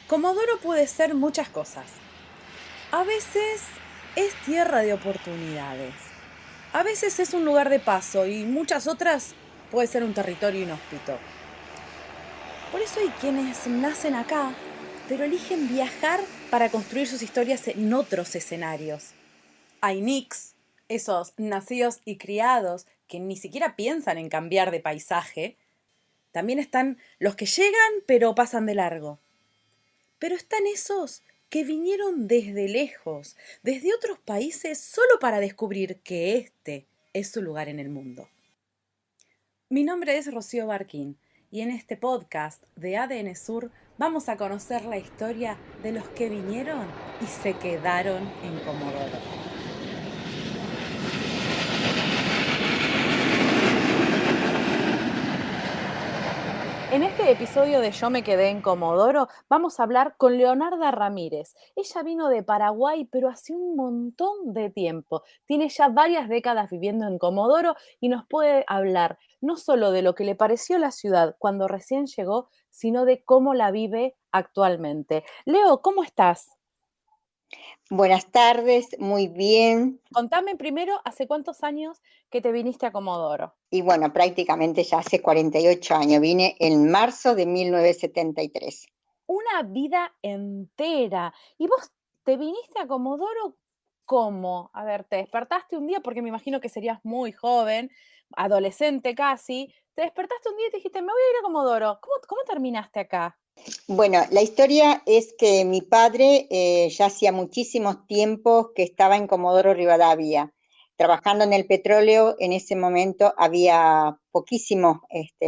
Comodoro puede ser muchas cosas. A veces es tierra de oportunidades. A veces es un lugar de paso y muchas otras puede ser un territorio inhóspito. Por eso hay quienes nacen acá, pero eligen viajar para construir sus historias en otros escenarios. Hay nicks, esos nacidos y criados que ni siquiera piensan en cambiar de paisaje. También están los que llegan pero pasan de largo. Pero están esos que vinieron desde lejos, desde otros países, solo para descubrir que este es su lugar en el mundo. Mi nombre es Rocío Barquín y en este podcast de ADN Sur vamos a conocer la historia de los que vinieron y se quedaron en Comodoro. En este episodio de Yo me quedé en Comodoro, vamos a hablar con Leonarda Ramírez. Ella vino de Paraguay, pero hace un montón de tiempo. Tiene ya varias décadas viviendo en Comodoro y nos puede hablar no solo de lo que le pareció la ciudad cuando recién llegó, sino de cómo la vive actualmente. Leo, ¿cómo estás? Buenas tardes, muy bien. Contame primero, ¿hace cuántos años que te viniste a Comodoro? Y bueno, prácticamente ya hace 48 años. Vine en marzo de 1973. Una vida entera. ¿Y vos te viniste a Comodoro cómo? A ver, te despertaste un día, porque me imagino que serías muy joven, adolescente casi. Te despertaste un día y te dijiste, me voy a ir a Comodoro. ¿Cómo terminaste acá? Bueno, la historia es que mi padre ya hacía muchísimos tiempos que estaba en Comodoro Rivadavia, trabajando en el petróleo. En ese momento había poquísimos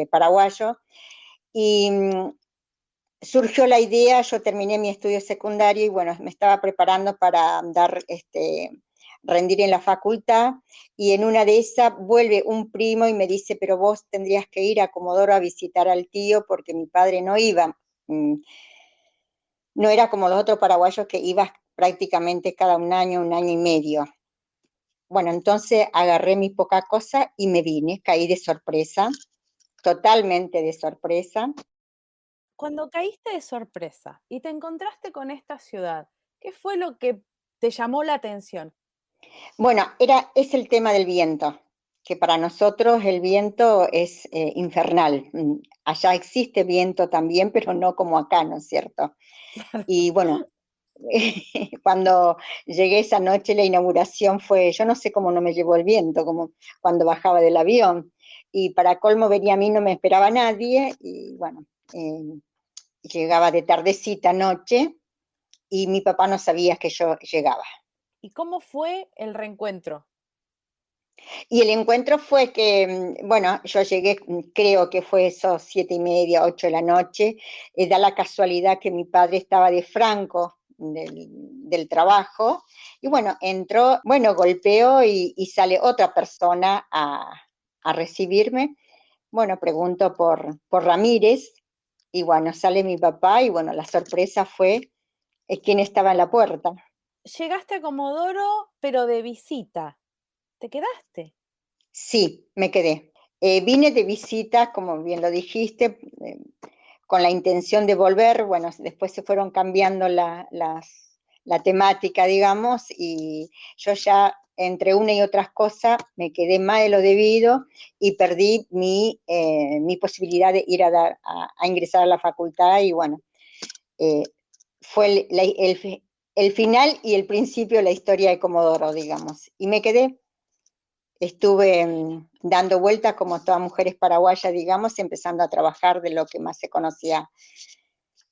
paraguayos y surgió la idea. Yo terminé mi estudio secundario y bueno, me estaba preparando para rendir en la facultad, y en una de esas vuelve un primo y me dice, pero vos tendrías que ir a Comodoro a visitar al tío, porque mi padre no iba. No era como los otros paraguayos que ibas prácticamente cada un año y medio. Bueno, entonces agarré mi poca cosa y me vine, caí de sorpresa, totalmente de sorpresa. Cuando caíste de sorpresa y te encontraste con esta ciudad, ¿qué fue lo que te llamó la atención? Bueno, es el tema del viento, que para nosotros el viento es infernal. Allá existe viento también, pero no como acá, ¿no es cierto? Y bueno, cuando llegué esa noche, la inauguración fue, yo no sé cómo no me llevó el viento, como cuando bajaba del avión. Y para colmo venía a mí, no me esperaba nadie, y bueno, llegaba de tardecita noche, y mi papá no sabía que yo llegaba. ¿Y cómo fue el reencuentro? Y el encuentro fue que, bueno, yo llegué, creo que fue esos 7:30, 8 de la noche. Da la casualidad que mi padre estaba de franco del trabajo, y bueno, entró, bueno, golpeó, y sale otra persona a recibirme. Bueno, pregunto por Ramírez, y bueno, sale mi papá, y bueno, la sorpresa fue quién estaba en la puerta. Llegaste a Comodoro, pero de visita. ¿Te quedaste? Sí, me quedé. Vine de visita, como bien lo dijiste, con la intención de volver. Bueno, después se fueron cambiando la temática, digamos, y yo ya entre una y otras cosas me quedé más de lo debido, y perdí mi posibilidad de ir a ingresar a la facultad. Y bueno, eh, fue el final y el principio de la historia de Comodoro, digamos. Y me quedé. Estuve dando vueltas como todas mujeres paraguayas, digamos, empezando a trabajar de lo que más se conocía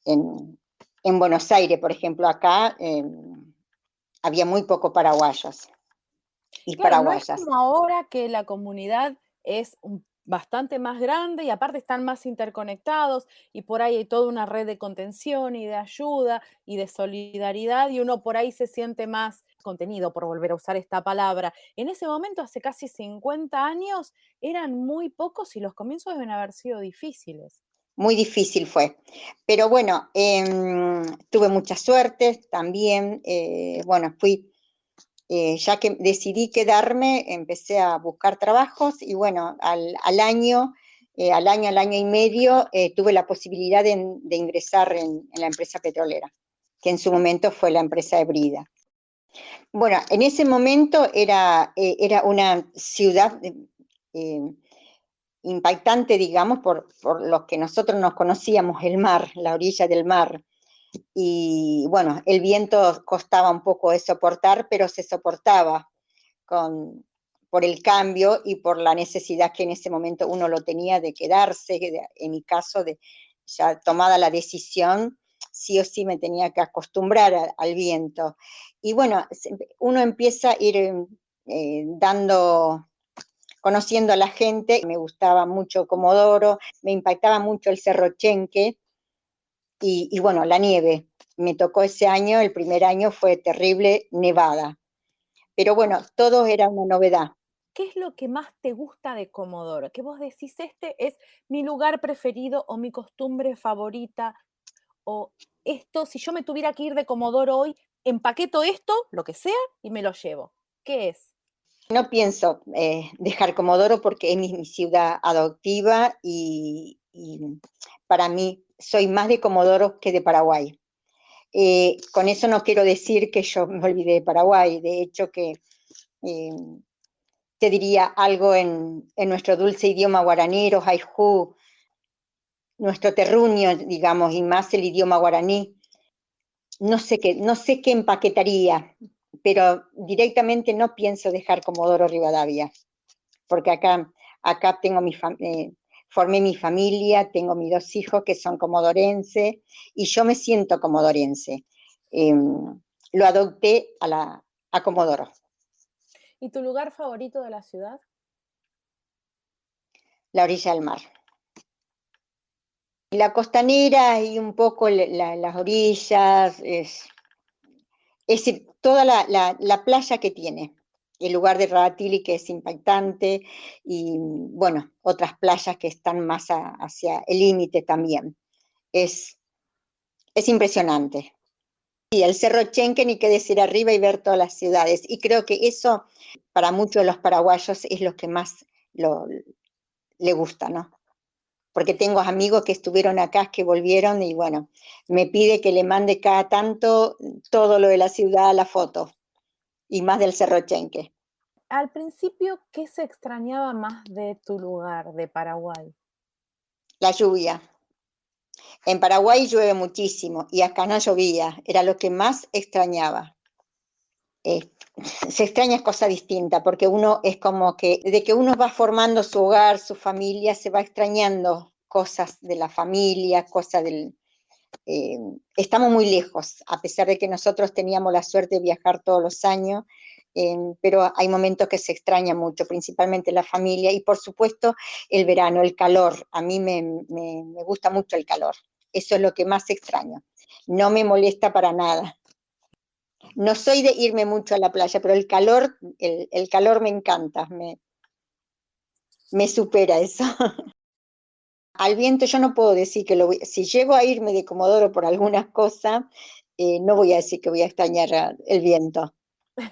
en, en Buenos Aires. Por ejemplo, acá había muy pocos paraguayos y Claro, no es paraguayas. como ahora que la comunidad es bastante más grande y aparte están más interconectados y por ahí hay toda una red de contención y de ayuda y de solidaridad y uno por ahí se siente más contenido, por volver a usar esta palabra. En ese momento, hace casi 50 años, eran muy pocos y los comienzos deben haber sido difíciles. Muy difícil fue. Pero bueno, tuve mucha suerte también. Bueno, ya que decidí quedarme, empecé a buscar trabajos, y bueno, al año al año y medio, tuve la posibilidad de ingresar en la empresa petrolera, que en su momento fue la empresa Brida. Bueno, en ese momento era una ciudad impactante, digamos, por lo que nosotros nos conocíamos, el mar, la orilla del mar. Y bueno, el viento costaba un poco de soportar, pero se soportaba por el cambio y por la necesidad que en ese momento uno lo tenía de quedarse, en mi caso, ya tomada la decisión, sí o sí me tenía que acostumbrar al viento. Y bueno, uno empieza a ir conociendo a la gente. Me gustaba mucho Comodoro, me impactaba mucho el Cerro Chenque y bueno, la nieve. Me tocó ese año, el primer año fue terrible, nevada. Pero bueno, todo era una novedad. ¿Qué es lo que más te gusta de Comodoro? Que vos decís, este es mi lugar preferido o mi costumbre favorita, o esto, si yo me tuviera que ir de Comodoro hoy, empaqueto esto, lo que sea, y me lo llevo. ¿Qué es? No pienso dejar Comodoro porque es mi ciudad adoptiva y para mí soy más de Comodoro que de Paraguay. Con eso no quiero decir que yo me olvidé de Paraguay, de hecho que eh, te diría algo en nuestro dulce idioma guaraní, haiku, nuestro terruño, digamos, y más el idioma guaraní. No sé qué empaquetaría, pero directamente no pienso dejar Comodoro Rivadavia, porque acá tengo formé mi familia, tengo mis 2 hijos que son comodorenses, y yo me siento comodorense. Lo adopté a Comodoro. ¿Y tu lugar favorito de la ciudad? La orilla del mar. La costanera y un poco las orillas, es decir, toda la playa que tiene, el lugar de Radatili que es impactante, y bueno, otras playas que están más hacia el límite también. Es, es impresionante. Y el Cerro Chenque, ni qué decir arriba y ver todas las ciudades. Y creo que eso, para muchos de los paraguayos, es lo que más le gusta, ¿no? Porque tengo amigos que estuvieron acá, que volvieron, y bueno, me pide que le mande cada tanto todo lo de la ciudad, la foto, y más del Cerro Chenque. Al principio, ¿qué se extrañaba más de tu lugar, de Paraguay? La lluvia. En Paraguay llueve muchísimo y acá no llovía, era lo que más extrañaba. Eh, Se extraña cosas distintas, porque uno es como que, desde que uno va formando su hogar, su familia, se va extrañando cosas de la familia, cosas del... Eh, Estamos muy lejos, a pesar de que nosotros teníamos la suerte de viajar todos los años, pero hay momentos que se extraña mucho, principalmente la familia y por supuesto el verano, el calor. A mí me gusta mucho el calor, eso es lo que más extraño. No me molesta para nada. No soy de irme mucho a la playa, pero el calor me encanta, me supera eso. Al viento yo no puedo decir que si llego a irme de Comodoro por algunas cosas, no voy a decir que voy a extrañar el viento.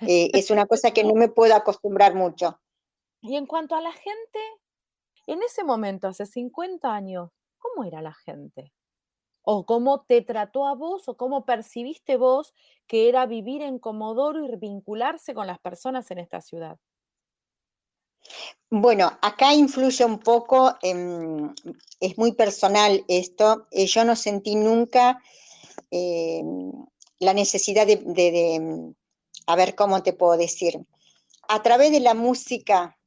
Es una cosa que no me puedo acostumbrar mucho. Y en cuanto a la gente, en ese momento, hace 50 años, ¿cómo era la gente? ¿O cómo te trató a vos o cómo percibiste vos que era vivir en Comodoro y vincularse con las personas en esta ciudad? Bueno, acá influye un poco, es muy personal esto, yo no sentí nunca eh, la necesidad a ver cómo te puedo decir, a través de la música,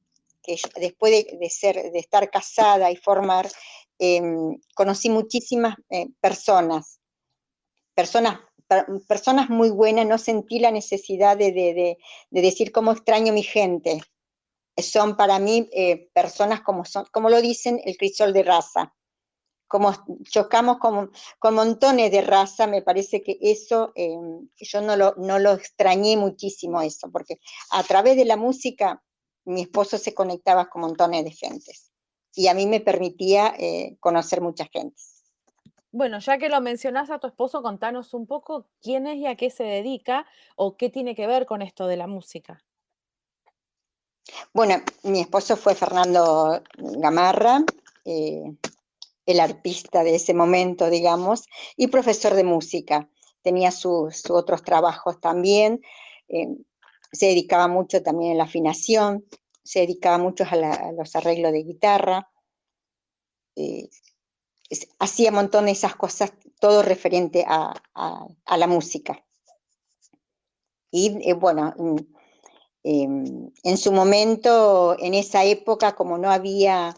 que después de estar casada y formar, eh, conocí muchísimas personas, personas muy buenas, no sentí la necesidad de decir cómo extraño a mi gente. Son para mí personas como lo dicen, el crisol de raza. Como chocamos con montones de raza, me parece que eso, yo no lo extrañé muchísimo eso, porque a través de la música mi esposo se conectaba con montones de gentes y a mí me permitía conocer mucha gente. Bueno, ya que lo mencionás a tu esposo, contanos un poco quién es y a qué se dedica o qué tiene que ver con esto de la música. Bueno, mi esposo fue Fernando Gamarra, el arpista de ese momento, digamos, y profesor de música. Tenía sus otros trabajos también, eh, se dedicaba mucho también a la afinación, se dedicaba mucho a los arreglos de guitarra, eh, hacía un montón de esas cosas, todo referente a la música. Y bueno, en su momento, en esa época, como no había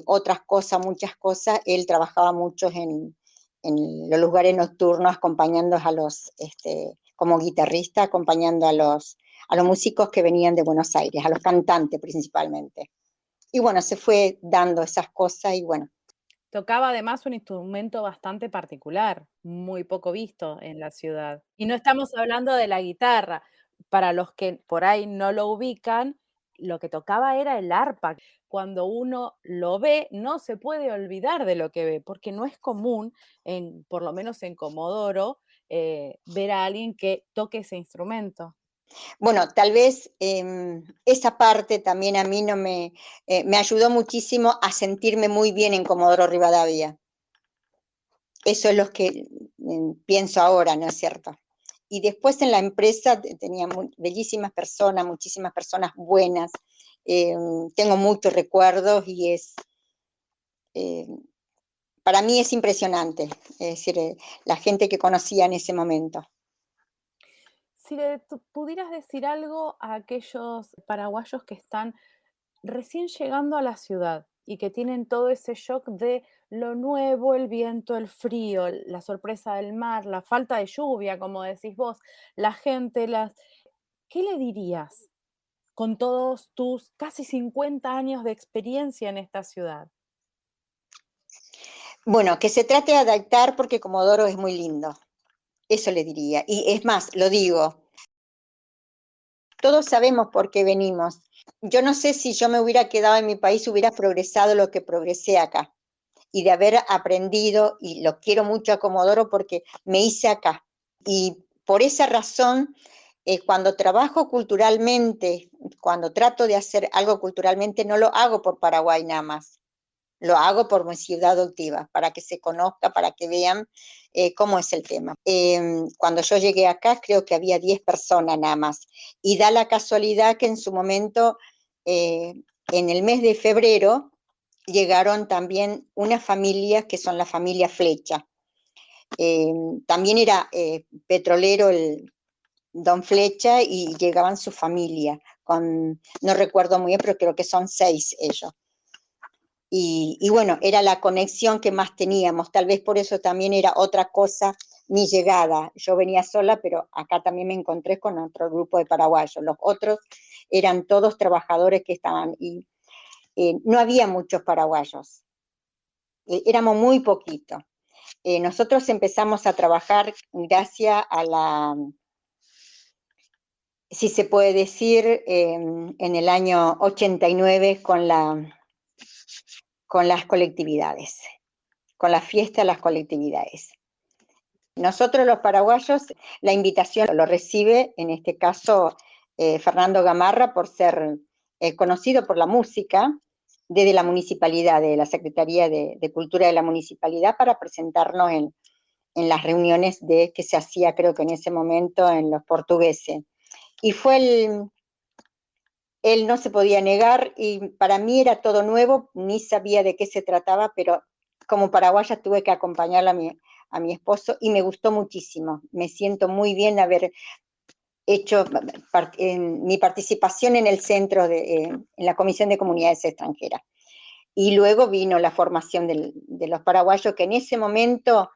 otras cosas, muchas cosas, él trabajaba mucho en los lugares nocturnos, acompañando a los, como guitarrista, acompañando a los músicos que venían de Buenos Aires, a los cantantes principalmente. Y bueno, se fue dando esas cosas y bueno. Tocaba además un instrumento bastante particular, muy poco visto en la ciudad. Y no estamos hablando de la guitarra. Para los que por ahí no lo ubican, lo que tocaba era el arpa. Cuando uno lo ve, no se puede olvidar de lo que ve, porque no es común, por lo menos en Comodoro, ver a alguien que toque ese instrumento. Bueno, tal vez esa parte también a mí no me ayudó muchísimo a sentirme muy bien en Comodoro Rivadavia. Eso es lo que pienso ahora, ¿no es cierto? Y después en la empresa tenía bellísimas personas, muchísimas personas buenas. eh, Tengo muchos recuerdos y eh, para mí es impresionante, es decir, la gente que conocía en ese momento. Si le pudieras decir algo a aquellos paraguayos que están recién llegando a la ciudad y que tienen todo ese shock de lo nuevo, el viento, el frío, la sorpresa del mar, la falta de lluvia, como decís vos, la gente, ¿qué le dirías con todos tus casi 50 años de experiencia en esta ciudad? Bueno, que se trate de adaptar porque Comodoro es muy lindo, eso le diría. Y es más, lo digo, todos sabemos por qué venimos. Yo no sé si yo me hubiera quedado en mi país, hubiera progresado lo que progresé acá. Y de haber aprendido, y lo quiero mucho a Comodoro porque me hice acá. Y por esa razón, cuando trabajo culturalmente, cuando trato de hacer algo culturalmente, no lo hago por Paraguay nada más, lo hago por mi ciudad adoptiva, para que se conozca, para que vean cómo es el tema. Cuando yo llegué acá, creo que había 10 personas nada más, y da la casualidad que en su momento, eh, en el mes de febrero, llegaron también una familia que son la familia Flecha. Eh, También era petrolero el Don Flecha y llegaban su familia, no recuerdo muy bien, pero creo que son 6 ellos. Y bueno, era la conexión que más teníamos, tal vez por eso también era otra cosa mi llegada. Yo venía sola, pero acá también me encontré con otro grupo de paraguayos. Los otros eran todos trabajadores que estaban, y no había muchos paraguayos, éramos muy poquitos. Nosotros empezamos a trabajar gracias a si se puede decir, en el año 89 con las colectividades, con la fiesta de las colectividades. Nosotros los paraguayos, la invitación lo recibe, en este caso, Fernando Gamarra, por ser conocido por la música, desde la municipalidad, de la Secretaría de Cultura de la municipalidad, para presentarnos en las reuniones que se hacía, creo que en ese momento, en los portugueses. Y él no se podía negar, y para mí era todo nuevo, ni sabía de qué se trataba, pero como paraguaya tuve que acompañarla a mi esposo y me gustó muchísimo. Me siento muy bien haber hecho mi participación en el centro, en la Comisión de Comunidades Extranjeras. Y luego vino la formación de los paraguayos, que en ese momento,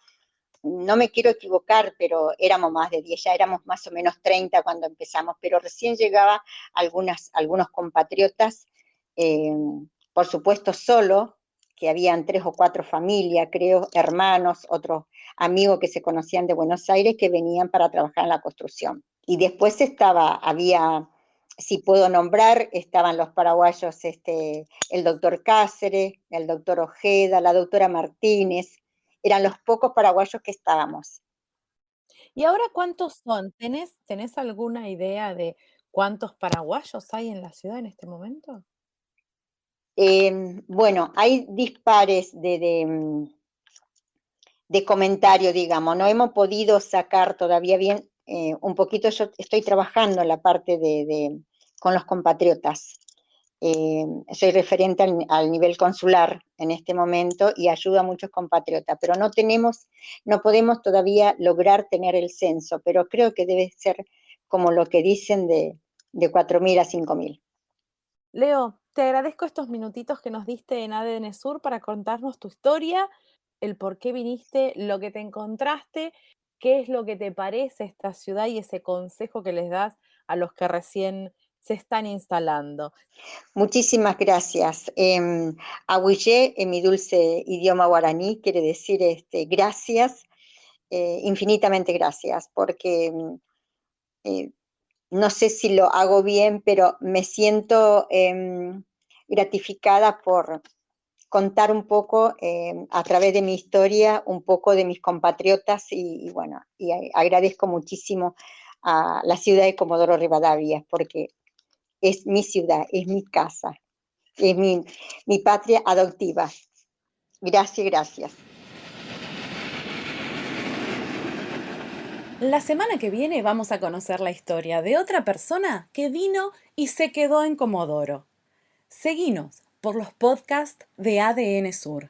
no me quiero equivocar, pero éramos más de 10, ya éramos más o menos 30 cuando empezamos, pero recién llegaba algunos compatriotas, eh, por supuesto solo, que habían 3 o 4 familias, creo, hermanos, otros amigos que se conocían de Buenos Aires que venían para trabajar en la construcción. Y después había, si puedo nombrar, estaban los paraguayos, el doctor Cáceres, el doctor Ojeda, la doctora Martínez, eran los pocos paraguayos que estábamos. ¿Y ahora cuántos son? ¿Tenés alguna idea de cuántos paraguayos hay en la ciudad en este momento? Bueno, hay dispares de comentario, digamos. No hemos podido sacar todavía bien, un poquito, yo estoy trabajando en la parte con los compatriotas. Soy referente al nivel consular en este momento y ayudo a muchos compatriotas, pero no podemos todavía lograr tener el censo, pero creo que debe ser como lo que dicen de 4.000 a 5.000. Leo, te agradezco estos minutitos que nos diste en ADN Sur para contarnos tu historia, el por qué viniste, lo que te encontraste, qué es lo que te parece esta ciudad y ese consejo que les das a los que recién se están instalando. Muchísimas gracias. Ahuillé, en mi dulce idioma guaraní, quiere decir gracias, infinitamente gracias, porque eh, no sé si lo hago bien, pero me siento gratificada por contar un poco, a través de mi historia, un poco de mis compatriotas y bueno, y agradezco muchísimo a la ciudad de Comodoro Rivadavia, porque es mi ciudad, es mi casa, es mi patria adoptiva. Gracias, gracias. La semana que viene vamos a conocer la historia de otra persona que vino y se quedó en Comodoro. Seguinos por los podcasts de ADN Sur.